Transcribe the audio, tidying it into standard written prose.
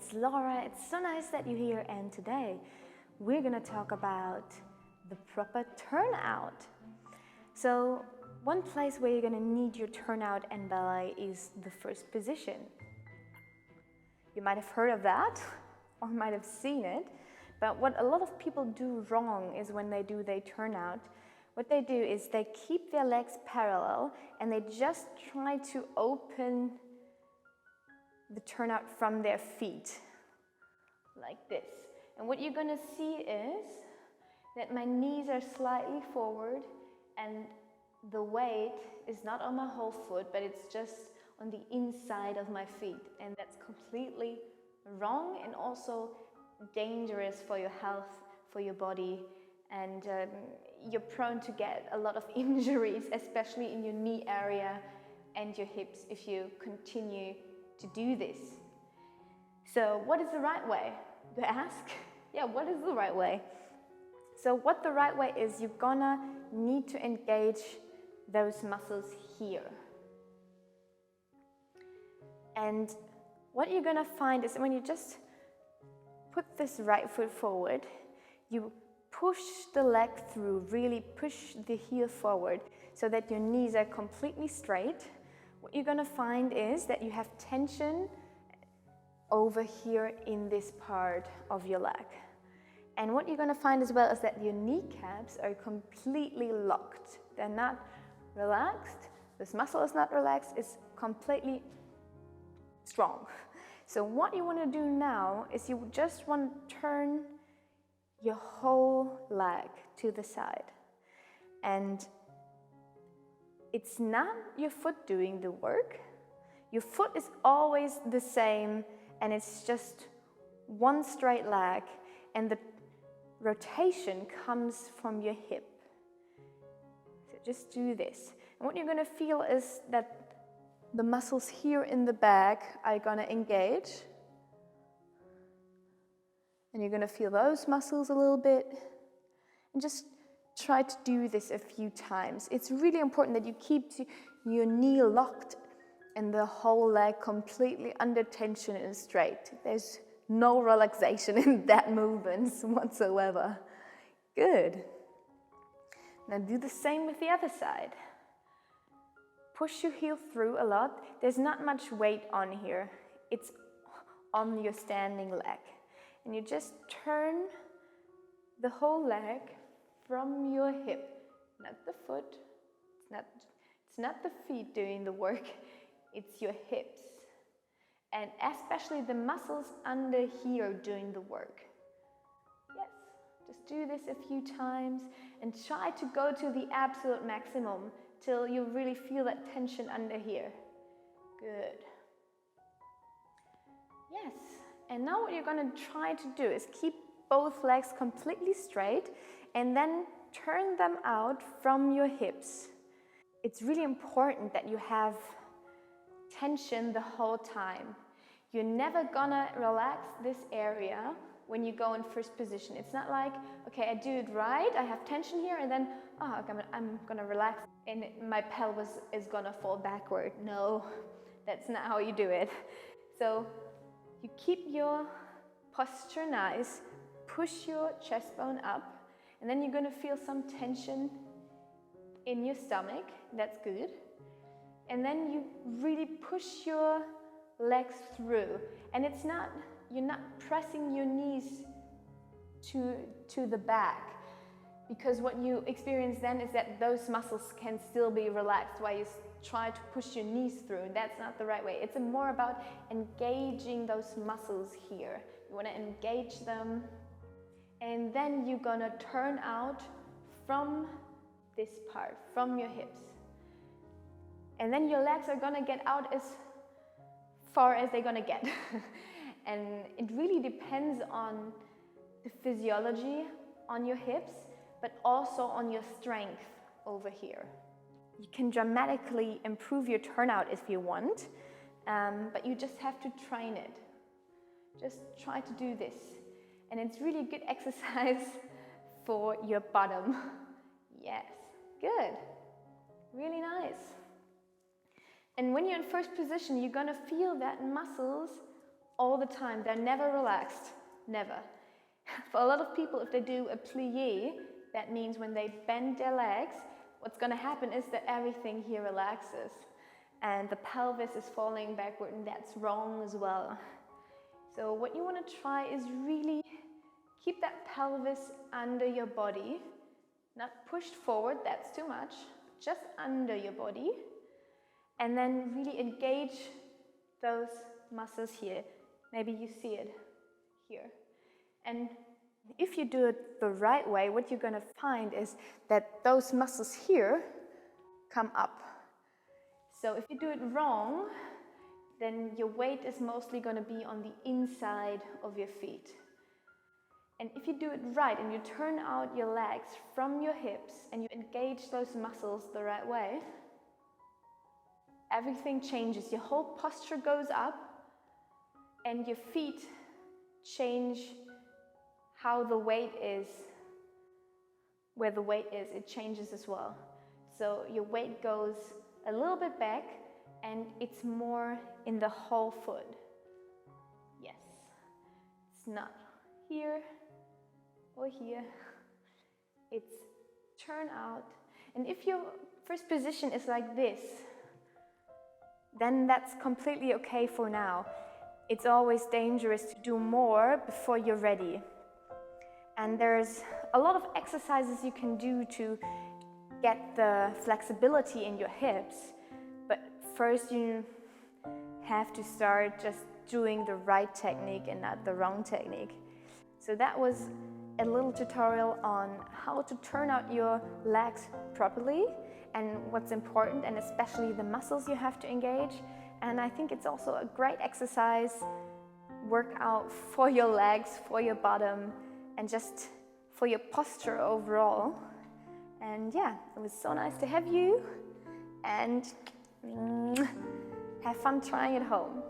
it's Laura. It's so nice that you're here, and today we're gonna talk about the proper turnout. So one place where you're gonna need your turnout in ballet is the first position. You might have heard of that or might have seen it, but what a lot of people do wrong is when they do their turnout, what they do is they keep their legs parallel and they just try to open the turnout from their feet, like this. And what you're gonna see is that my knees are slightly forward and the weight is not on my whole foot, but it's just on the inside of my feet. And that's completely wrong and also dangerous for your health, for your body, and you're prone to get a lot of injuries, especially in your knee area and your hips if you continue to do this. So what is the right way, you ask? Yeah, what is the right way? So what the right way is, you're gonna need to engage those muscles here. And what you're gonna find is when you just put this right foot forward, you push the leg through, really push the heel forward so that your knees are completely straight. What you're gonna find is that you have tension over here in this part of your leg. And what you're gonna find as well is that your kneecaps are completely locked. They're not relaxed. This muscle is not relaxed, it's completely strong. So what you wanna do now is you just wanna turn your whole leg to the side. And it's not your foot doing the work. Your foot is always the same and it's just one straight leg, and the rotation comes from your hip. So just do this. And what you're gonna feel is that the muscles here in the back are gonna engage. And you're gonna feel those muscles a little bit. And just try to do this a few times. It's really important that you keep your knee locked and the whole leg completely under tension and straight. There's no relaxation in that movement whatsoever. Good. Now do the same with the other side. Push your heel through a lot. There's not much weight on here. It's on your standing leg. And you just turn the whole leg from your hip, not the foot. It's not the feet doing the work, it's your hips. And especially the muscles under here doing the work. Yes, just do this a few times and try to go to the absolute maximum till you really feel that tension under here. Good. Yes, and now what you're gonna try to do is keep both legs completely straight and then turn them out from your hips. It's really important that you have tension the whole time. You're never gonna relax this area when you go in first position. It's not like, okay, I do it right, I have tension here, and then, I'm gonna relax and my pelvis is gonna fall backward. No, that's not how you do it. So you keep your posture nice, push your chest bone up, and then you're gonna feel some tension in your stomach. That's good. And then you really push your legs through. And you're not pressing your knees to the back, because what you experience then is that those muscles can still be relaxed while you try to push your knees through. That's not the right way. It's more about engaging those muscles here. You want to engage them, and then you're gonna turn out from this part, from your hips. And then your legs are gonna get out as far as they're gonna get. And it really depends on the physiology on your hips, but also on your strength over here. You can dramatically improve your turnout if you want, but you just have to train it. Just try to do this. And it's really a good exercise for your bottom. Yes, good. Really nice. And when you're in first position, you're gonna feel that muscles all the time. They're never relaxed, never. For a lot of people, if they do a plie, that means when they bend their legs, what's going to happen is that everything here relaxes and the pelvis is falling backward, and that's wrong as well. So what you want to try is really keep that pelvis under your body, not pushed forward, that's too much, just under your body, and then really engage those muscles here. Maybe you see it here. And if you do it the right way, what you're going to find is that those muscles here come up. So if you do it wrong, then your weight is mostly going to be on the inside of your feet. And if you do it right and you turn out your legs from your hips and you engage those muscles the right way, everything changes. Your whole posture goes up and your feet change how the weight is, where the weight is, it changes as well. So your weight goes a little bit back and it's more in the whole foot. Yes, it's not here or here, it's turn out. And if your first position is like this, then that's completely okay for now. It's always dangerous to do more before you're ready. And there's a lot of exercises you can do to get the flexibility in your hips, but first you have to start just doing the right technique and not the wrong technique. So that was a little tutorial on how to turn out your legs properly and what's important, and especially the muscles you have to engage. And I think it's also a great exercise, workout for your legs, for your bottom, and just for your posture overall. And yeah, it was so nice to have you, and have fun trying it home.